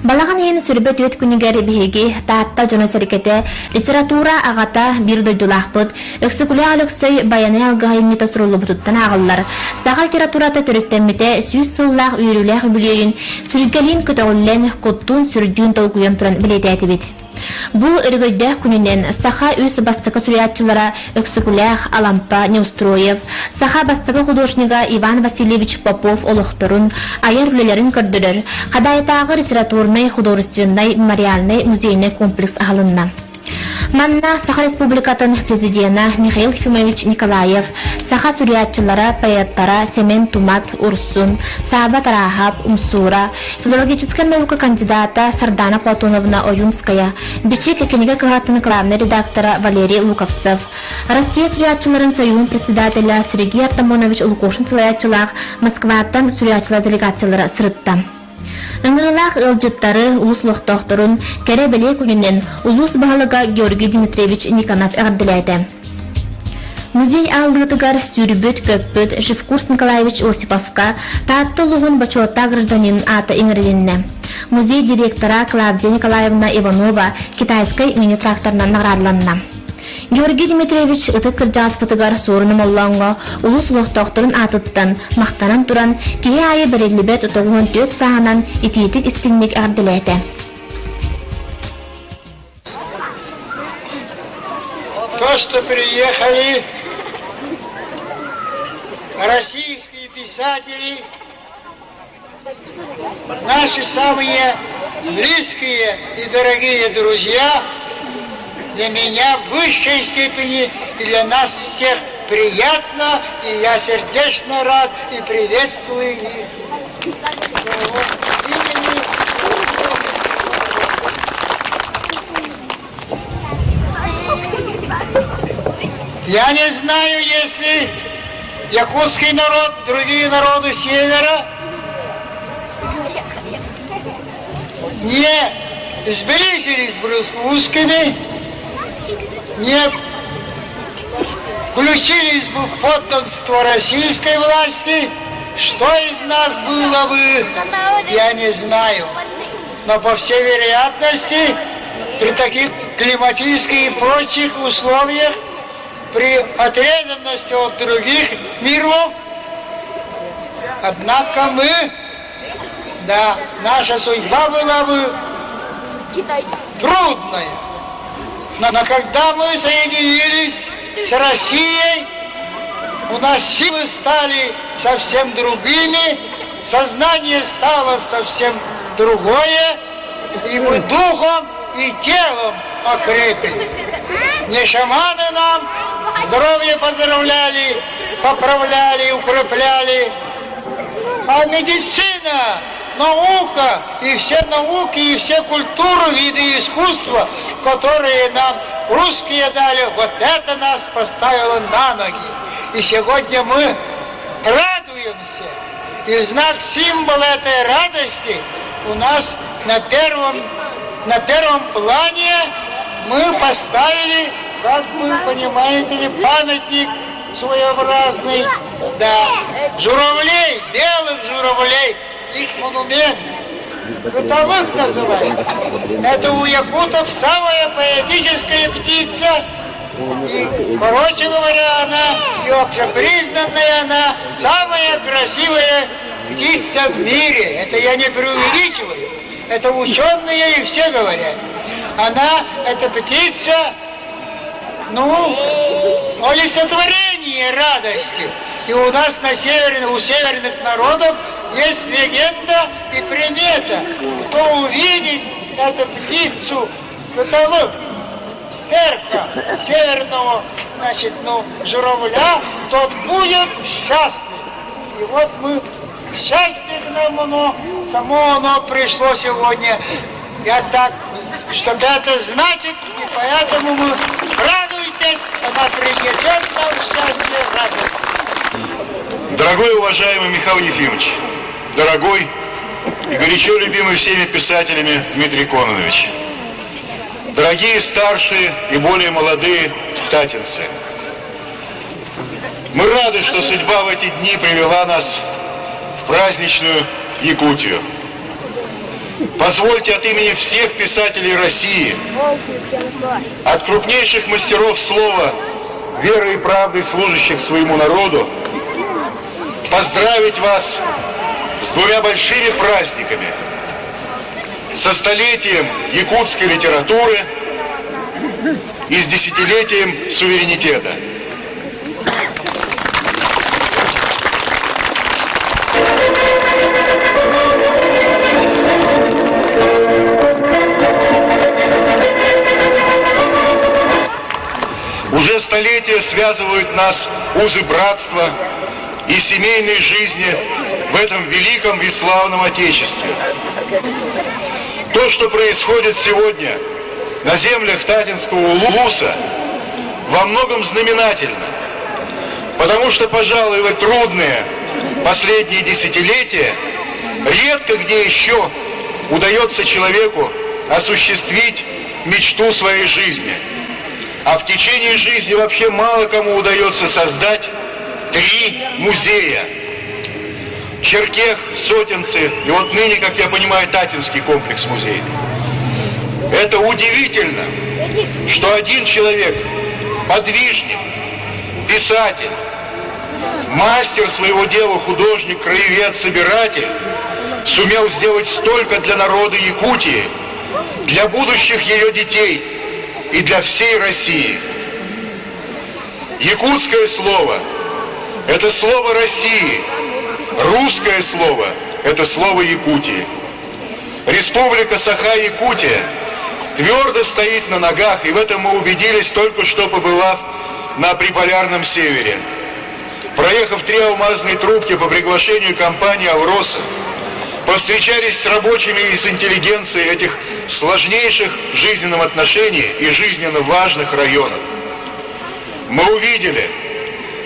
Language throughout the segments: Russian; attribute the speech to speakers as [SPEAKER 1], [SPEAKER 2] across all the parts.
[SPEAKER 1] Балаган ен сүрбет өт күнігер бігеги таатта жоно серекете литература агата бир дойдулахпыт өксүкуле алөксөй баяны алгайынмета сурулу бутуттан агыллар. Сагал литературата төрөттеммите сүйс сыллах үйрүлэх бүлейин сүргелин көтөгүллен коттун сүрдүүн толкуян туран билететибит. Бул өргөйдө күнүнен Саха үс бастыкы сүрөтчүлара Өксүкулях, Алампа, Неустроев, Саха бастыкы художнига Иван Васильевич Попов олохторун, аяр бүлелерин көрдүлөр. Кадайтагы литературный, художественный, мемориальный музейный комплекс агылынна. Манна Саха Республикатын президента Михаил Ефимович Николаев, Саха сүрөтчүлара, поэттара Семен Тумат, Урсун, Саба Тарахап, Умсура, филологическая наука кандидата Сардана Платоновна Оюнская, бичик книга кыгатын главный редактора Валерий Луковцев, Россия сүрөтчүларын союзун председателя Сергей Артамонович Лукошин сүрөтчүлар Москваттан сүрөтчүлар делегациялары сырытта. Ыңгырылах ылжыттары улуслық тоқтырын кәрі біле күнінен улус бағалыға Георгий Дмитриевич Никонов әғарділәді. Музей алдығытыгар сүрбөт көппөт Живкурс Николаевич Осиповка таатты луғын бачуатта гражданин аты иңірілінне. Музей директора Клавдия Николаевна Иванова китайской мини-тракторынан наградыланна. Георгий Дмитриевич ытык кыржааспытыгар суурунум оллоңго улус улуктоктурун атыттан мактанан туран кии айы берелибет отогуун төт саанан итиитик истиңник ардилете.
[SPEAKER 2] То, что приехали российские писатели, наши самые близкие и дорогие друзья, для меня в высшей степени и для нас всех приятно, и я сердечно рад и приветствую их. Я не знаю, если якутский народ, другие народы севера не сблизились с русскими, не включились бы в подданство российской власти, что из нас было бы, я не знаю. Но по всей вероятности, при таких климатических и прочих условиях, при отрезанности от других миров, однако мы, да, наша судьба была бы трудная. Но когда мы соединились с Россией, у нас силы стали совсем другими, сознание стало совсем другое, и мы духом и телом окрепли. Не шаманы нам здоровье поздравляли, поправляли, укрепляли, а медицина, наука и все науки, и все культуры, виды искусства, которые нам русские дали, вот это нас поставило на ноги. И сегодня мы радуемся. И в знак символа этой радости у нас на первом плане мы поставили, как вы понимаете, памятник своеобразный, да, журавлей, белых журавлей, их монумент. Котовых называется. Это у якутов самая поэтическая птица. И, короче говоря, она, и общепризнанная она, самая красивая птица в мире. Это я не преувеличиваю. Это ученые и все говорят. Она, эта птица, олицетворение радости. И у нас у северных народов есть легенда и примета. Кто увидит эту птицу, котовых, стерка северного, журавля, тот будет счастлив. И вот мы, счастье к нам само оно пришло сегодня. Я так, чтобы это значит, и поэтому мы радуйтесь, она принесет нам счастье и радость.
[SPEAKER 3] Дорогой уважаемый Михаил Ефимович, дорогой и горячо любимый всеми писателями Дмитрий Кононович, дорогие старшие и более молодые татинцы, мы рады, что судьба в эти дни привела нас в праздничную Якутию. позвольте от имени всех писателей России, от крупнейших мастеров слова, веры и правды, служащих своему народу, поздравить вас с двумя большими праздниками: со столетием якутской литературы и с десятилетием суверенитета. Уже столетия связывают нас узы братства и семейной жизни в этом великом и славном Отечестве. То, что происходит сегодня на землях Татинского улуса, во многом знаменательно, потому что, пожалуй, в трудные последние десятилетия редко где еще удается человеку осуществить мечту своей жизни. А в течение жизни вообще мало кому удается создать 3 музея. Черкех, Сотенцы и вот ныне, как я понимаю, Татинский комплекс музейный. Это удивительно, что один человек, подвижник, писатель, мастер своего дела, художник, краевед, собиратель, сумел сделать столько для народа Якутии, для будущих ее детей и для всей России. Якутское слово – это слово России, русское слово – это слово Якутии. Республика Саха-Якутия твердо стоит на ногах, и в этом мы убедились, только что побывав на Приполярном севере. Проехав 3 алмазные трубки по приглашению компании «Алроса», повстречались с рабочими и с интеллигенцией этих сложнейших в жизненном отношении и жизненно важных районов. Мы увидели,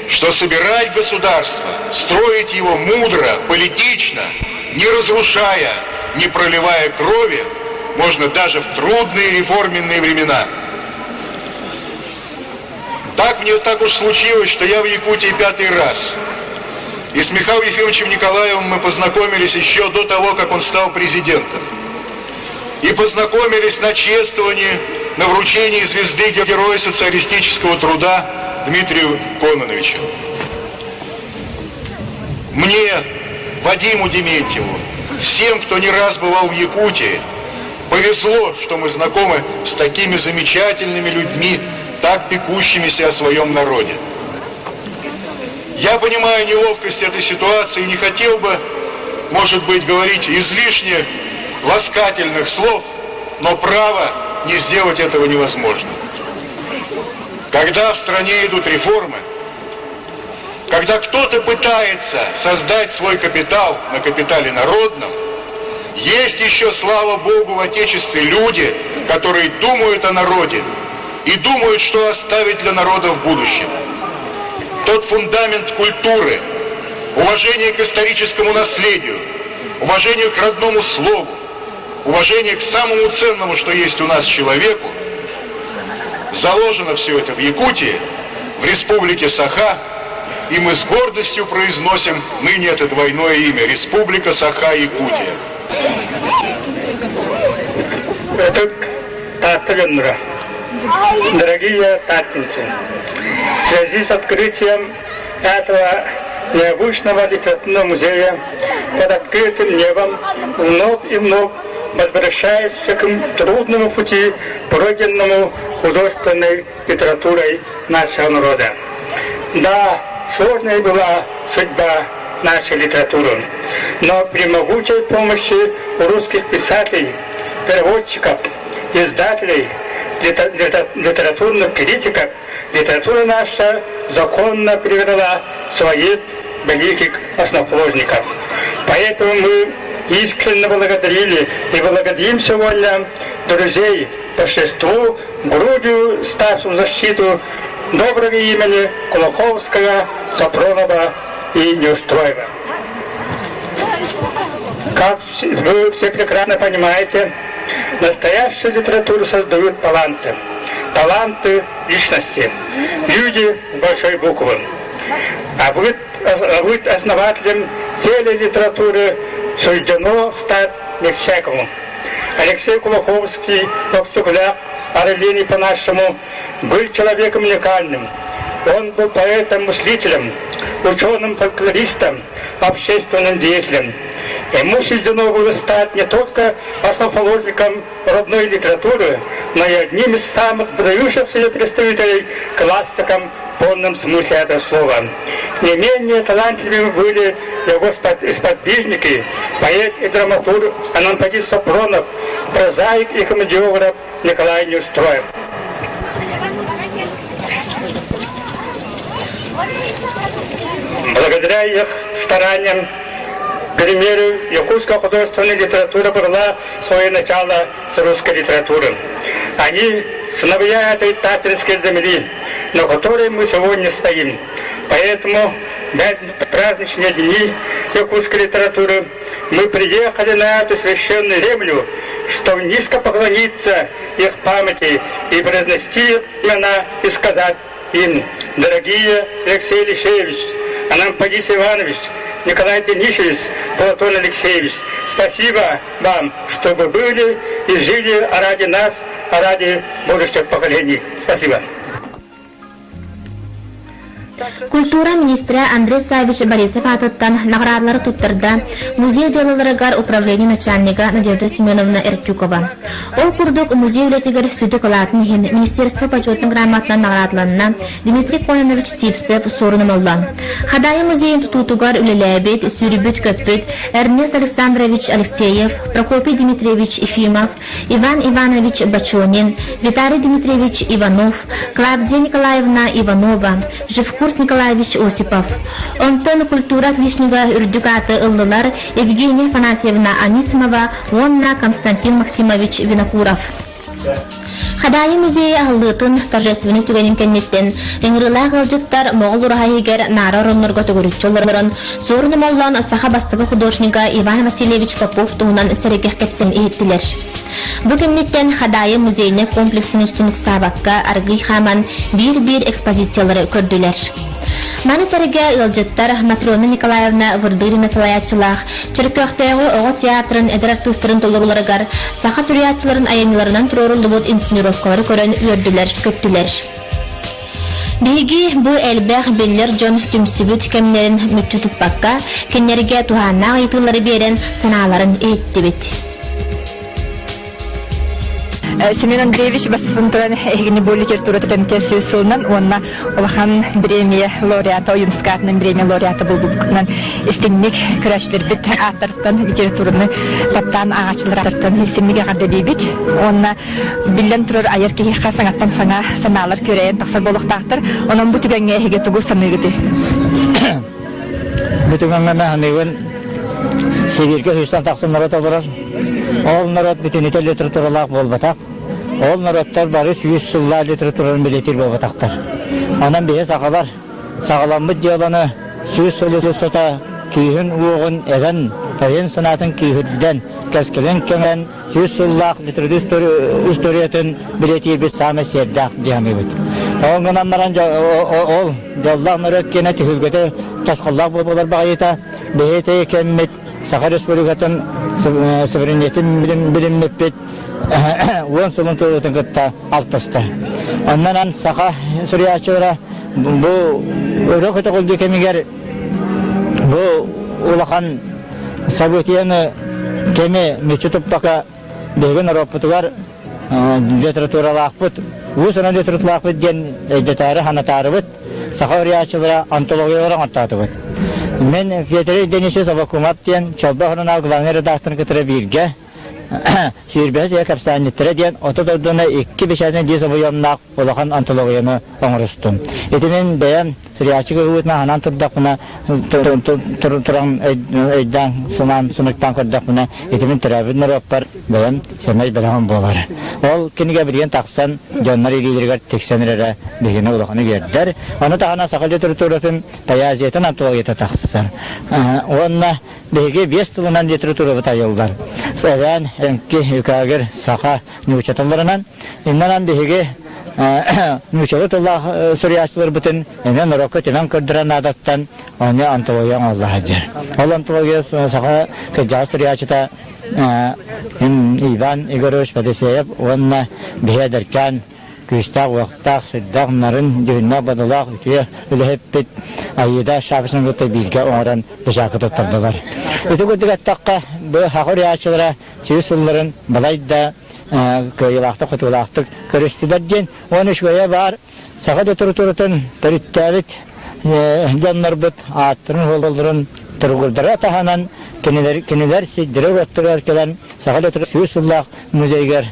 [SPEAKER 3] что собирать государство, строить его мудро, политично, не разрушая, не проливая крови, можно даже в трудные реформенные времена. Так уж случилось, что я в Якутии 5-й раз. И с Михаилом Ефимовичем Николаевым мы познакомились еще до того, как он стал президентом. И познакомились на чествовании, на вручении звезды Героя социалистического труда Дмитрию Кононовичу. Мне, Вадиму Дементьеву, всем, кто не раз бывал в Якутии, повезло, что мы знакомы с такими замечательными людьми, так пекущимися о своем народе. Я понимаю неловкость этой ситуации и не хотел бы, может быть, говорить излишне ласкательных слов, но право не сделать этого невозможно. Когда в стране идут реформы, когда кто-то пытается создать свой капитал на капитале народном, есть еще, слава Богу, в Отечестве люди, которые думают о народе и думают, что оставить для народа в будущем. Тот фундамент культуры, уважение к историческому наследию, уважение к родному слову, уважение к самому ценному, что есть у нас, человеку, заложено все это в Якутии, в республике Саха, и мы с гордостью произносим ныне это двойное имя – Республика Саха-Якутия.
[SPEAKER 4] Дорогие татинцы, в связи с открытием этого необычного литературного музея под открытым небом вновь и вновь возвращаясь к трудному пути, пройденному художественной литературой нашего народа. Да, сложной была судьба нашей литературы, но при могучей помощи русских писателей, переводчиков, издателей, литературных критиков, литература наша законно привела своих великих основоположников. Поэтому мы искренне благодарили и благодарим сегодня друзей по шеству, грудью ставшим в защиту доброго имени Кулаковского, Сапронова и Неустроева. Как вы все прекрасно понимаете, настоящую литературу создают таланты. Таланты личности. Люди с большой буквы. А быть основателем целой литературы суждено стать не всякому. Алексей Кулаковский, Товстокуляк, Орлини по-нашему, был человеком уникальным. Он был поэтом-мыслителем, ученым-фольклористом, общественным деятелем. Ему суждено было стать не только основоположником родной литературы, но и одним из самых выдающихся ее представителей, классиком в полном смысле этого слова. Не менее талантливыми были его сподвижники, поэт и драматург Анампадис Сапронов, прозаик и комедиограф Николай Неустроев. Благодаря их стараниям, к примеру, якутская художественная литература брала свое начало с русской литературы. Они сыновья этой татарской земли, на которой мы сегодня стоим. Поэтому в праздничные дни якутской литературы мы приехали на эту священную землю, чтобы низко поклониться их памяти и произнести имена и сказать им: дорогие Алексей Алексеевич, Анампадис Иванович, Николай Денисович, Платон Алексеевич, спасибо вам, что вы были и жили ради нас, ради будущих поколений. Спасибо.
[SPEAKER 1] Культура министрі Андрей Савич Борисов атыттан наградалары туттырда музей делаларыгар управление начальника Надежда Семеновна Эртюкова. Ол курдук музей үлетигер сүті кылатын хин Министерство почетных грамотна наградаларына Дмитрий Кононович Сивцев сорунымалдан. Хадайы музейин тутутугар үлелебет, Сюрибют Көппет, Эрнест Александрович Алексеев, Прокопий Дмитриевич Ефимов, Иван Иванович Бачонин, Виталий Дмитриевич Иванов, Клавдия Николаевна Иванова, Живкурс Николаевич Осипов. Онтон культура отличника Урдюката Иллылар Евгения Фанасьевна Анисимова, Вонна Константин Максимович Винокуров. Хадайы музейі ағылытын торжественный түгенін кеннеттен еңрілі ғылжыттар моғыл ұрағайығер нары ұрынырға түгірікчі оларын сорыным олан саха бастығы художника Иван Васильевич Попов туғынан сәрекех кепсен ейттілер. Бүгіннеттен Хадайы музейіне комплексін үстінік сабаққа арғый хаман бір экспозициялары көрділер. Маны сәрге ылжыттар Матрона Николаевна Вырдырина салаятчылақ, Черкөқтегі оғы театрын, әдір артыстырын толыруларығар, саха сүриятчыларын айаныларынан тұрорылды бұд инсценировкалары көрін үйірділер, көттілер. Биги bu elbэх beller John tümsübüt kemlerin mütçü tutpakka, kenlerge tuhanna ayıtılları beren sanaların eğittibit.
[SPEAKER 5] Семен Андреевич бассынтыран эгини бу литературата комитети сылынан онна улахан премия лауреата, Юнскатның премия лауреата булбукнан истинник күрәшлербит аттартан литератураны таптан агачылар аттартан истинниге гарды бибит. Онна биллен турар айырки хасаңаттан саңа саналар көрәен таксар болуктактыр. Онан бу түгәнгә эге тугу саныгыды.
[SPEAKER 6] Бу түгәнгә мәһневен Сибирге Христиан таксын народ алар. Ол народ бүтүнүтө литературалак болбатак. Ол народтар бары 100 жылла литератураны билетир болбатактар. Анан бие сакалар, сагаламбыт диаланы сөз сөйлөсөтө күйүн угун эрен, тарин санатын күйүдден кескелен кеңен 100 жыллак литература историятын билетир бит саме сердак диамыбыт. Оңгонан маран ол жаллак народ кене түгүлгөтө тасгаллак болболар багыта, бете кеммет Саха Республикатын суверенитетін біліммеппет он сылын төлетін күтті алтысты. Оннан Саха Сүриячылары бұл өрі күті құлды кемегер бұл ұлақан Сабутияны кеме мүчі тұппақа бейгін ұраппытығар литературалақ бұд. Өсінің литературалақ бұд ден әйдетары, ханатары бұд. Саха Сүриячылары антологиялары антаты бұд. Мен Федерик Денисов Сабакумат ден Чалбахынан главный редактор кытыры бирге Сүйірбәз кәпсәнеттері ден отыдырдыны 2-5-ні дезі бұйоннақ олақан антологияны оңырыстым. Етімен бәйін Сүриячығы өтіна ханан тұрдақпына тұран әйдан сынықтан көрдақпына етімен түрәбін ұраппар бәйін сәмәй бәліғын болары. Ол кенеге бірген тақсан жонлар елейлергер тексенірері бігені олақаны кердер. Оны тағана сақылы литературатын паязиетін антологията тақсысар. Онына беге 5 тылынан литература бұта елдар. Сәвән, әнкі, үкәгір, сақа, нүчеталарынан, иннанан беге Нучалы туллах Сүриячылар бүтін, әмен ұрақы тенен көрдірен адаттан, оны антологиян Аллаға дер. Ол антология сақа кәджа Сүриячыта Иван Игоревич Федосеев, онна бехедеркен күстақ, уақтақ, сүддақ, нарын, дүйінна бадылақ, үкіе үліхеппет, айыда шабысын ғыты білге оңыран бішақы тұттырдылар. Үті күдік әттаққа бұл хақыр яшылыра сүйіс ұлларын балайда көйілақтық, құтылақтық көрістілер ден, оны шөйе бар, сақад өтірі-тұрытын түріттәлік жанлар бұд, аттырын ғолдылырын тұрғырдыра таханан, кенелер сейдері өттірер келен, сақад өтірі сүйіс ұллақ музейгер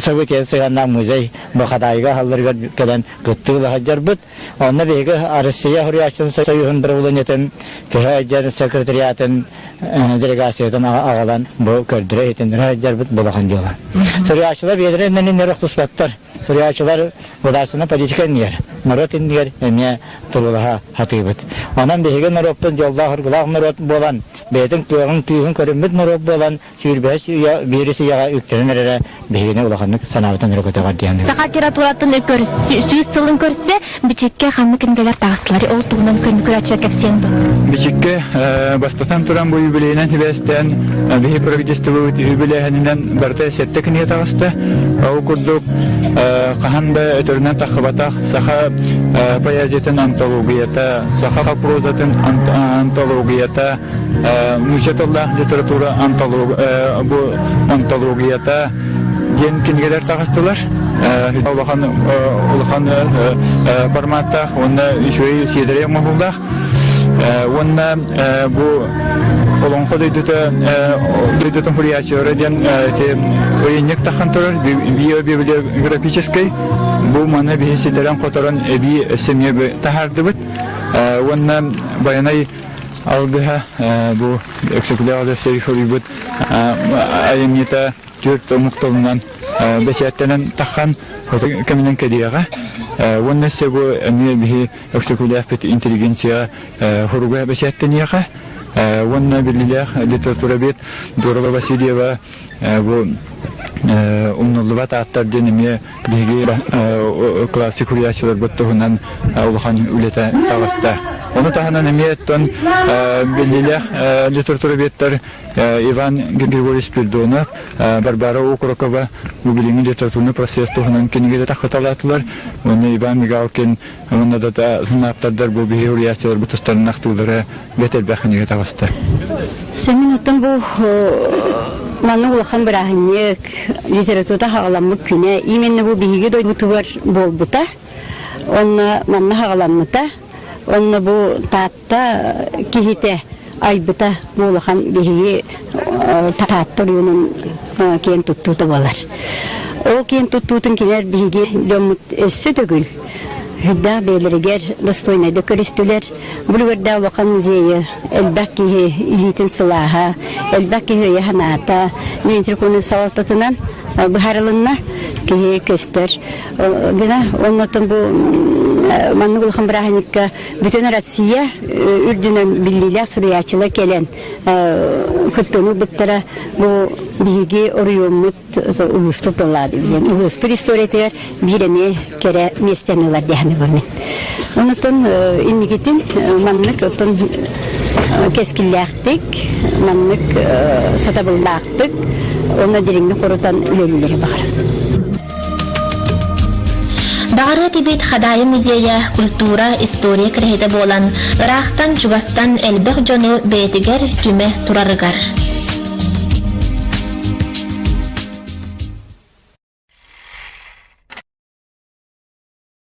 [SPEAKER 6] Совет Сыганнан музей бақадайға халларға келен күттігілі хаджар бұд. Онна бейгі Россия Хурияшын Союзын бір ұлын етін, көхі секретариатын делегациятын ағалан бұл көрдірі етіндір хаджар бұд болақан жола. Сурияшылар бедірі менен неріқ тұспаттар. Сурияшылар бұласына политикан ер. Народ индер әме тұрылыға хаты бұд. Онан бейгі нароппын жолда ғырғылақ народ болан. Бейтін көңін түйін көрімбіт народ болан. Сүйірбәс берісі яға үктерін әрі бейгіне ұлақанлық санабытын өрі бар дейін.
[SPEAKER 1] Сақал литературатын сүйіс сылын көрсе, бичекке қанны көнгелер тағыстылары ол тұғынан көрәтшілер кәпсенді.
[SPEAKER 7] Бичекке бастатан тұран бұл юбилейнен хибәстен бейі правительство юбилейнен барта сетті кіне тағысты. Ол күрдік қағанда өтірінен тақыбатақ сақа поязетін антологията, сақа прозатын антологията, Мучетолла литература антологията ген кенгелер тағыстылар. Улахан барматтақ, онна үшөй седірек мұғылдақ. Онна бұл олонқы дөйдетін хуриячылары ден ойыннек таққан тұрар, биобиографической. Бұл маны бейседерен қотаран әбей өсіме тағарды бұд. Онна баянай Алдыға бұл эксекулярды сейхори бұд айымнета түрт мұқтылынан бәсеттенен таққан кәмінен кәдеяға. Оннасы бұл әме бігі эксекуляр бет интеллигенция құруға бәсеттенеға. Онна білілер литература бет Дорова Васильева бұл умнуллыва тааттарден эме биги классик хуриячылар боттугунан улахан үлете тагыста. Оны таханан эме тон белилер литература беттер Иван Григорьевич Пердонов, Барбара Окурокова убилини литературный процесс тугунан кенигеде тахталатылар. Оны Иван Мигалкин, оны да сынаптардар бу биги хуриячылар бутустарын актылары бетер бахынеге тагыста.
[SPEAKER 8] Сэмин оттон бу Манны улахан бирахыннек литературда хағаламмык күне именно бу биһиги дойбутугар болбута. Онна манны хағаламмыта. Онна бу таатта кихите айбыта бу улахан биһиги таатта рюнун кен туттута болар. Ол кен туттутун кинер биһиги дөммут өссө төгүл. Хүдда бейлеригер достойнайды көрістілер. Бұлғырда Улахан музейі әлбәк кейі илетін сылаға, әлбәк кейі яханата, меншір көні сауалтатынан бұхарылынна кейі көстір. Оннатын бұл Манны Улахан Браханикка бүтін Россия үрдінен білілер сұриячылы келен күттіні бұттыра бұл биһиги орыйоммут улуспу болады билен. Улуспу историятыгар бирене кере местенелер дехне бұрмен. Онытын иннигитин маннык отын кескілләқтік, маннык сатабыллақтық, оны дереңді қорытан үлелілері бағар.
[SPEAKER 1] Бағары тибет Хадай музея культура, история кірхеті болан, Ирақтан, Чугастан әлбіқ жону бәйтігер түме турарыгар.